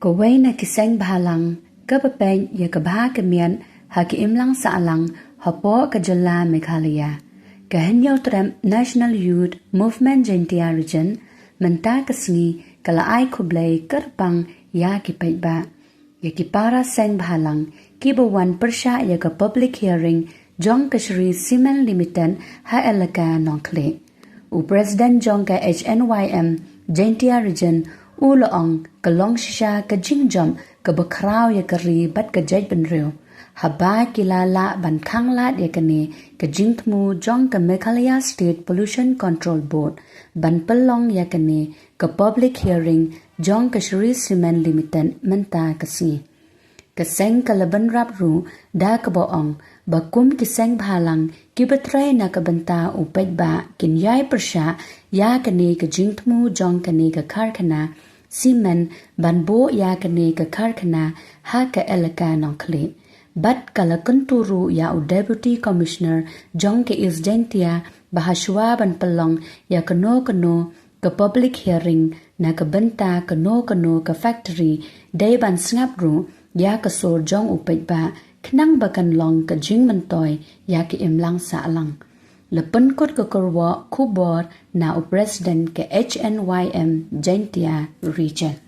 Khublei na ki seng bhalang ka bapeng ya ka bha ka mian ha ki imlang sa alang hapo ka jalla Meghalaya. Ka henyo tram National Youth Movement Jintia region menta ka singi kala ai khublei karpang ya ki paidbah. Ya ki para seng bhalang ki bawan persha ya ka public hearing jong kashri Cement Limited ha elaka nongkle. U President jong ka HNYM Jintia region u loong ka long shisha ka jingjom ka bakraw ya ka ri bat ka jaj ban reo. Haba kilala ban khanglat ya ka ne ka jingtmu jong ka Meghalaya State Pollution Control Board ban pelong ya ka ne ka public hearing jong ka shri Cement Limited menta ka si. Ka seng ka laban rap ru da ka boong bakum ki seng bhalang ki batray na ka banta u paidbah kin yai persha ya ka ne ka jingtmu jong ka ne ka karkhana Cement ban bo ya ka ne ka karkhana ha ka elaka nongkle. Bat kala kunturu ya u Deputy Commissioner jong ke is Jintia bahaswa ban pelong ya kano ka public hearing na ka banta kano ka factory day ban snap ru ya ka sor jong u paidbah knang bakan long ka jing mantoy ya ki imlang sa alang. Lepen kot ka korwa kubor na u President ke HNYM Jintia region.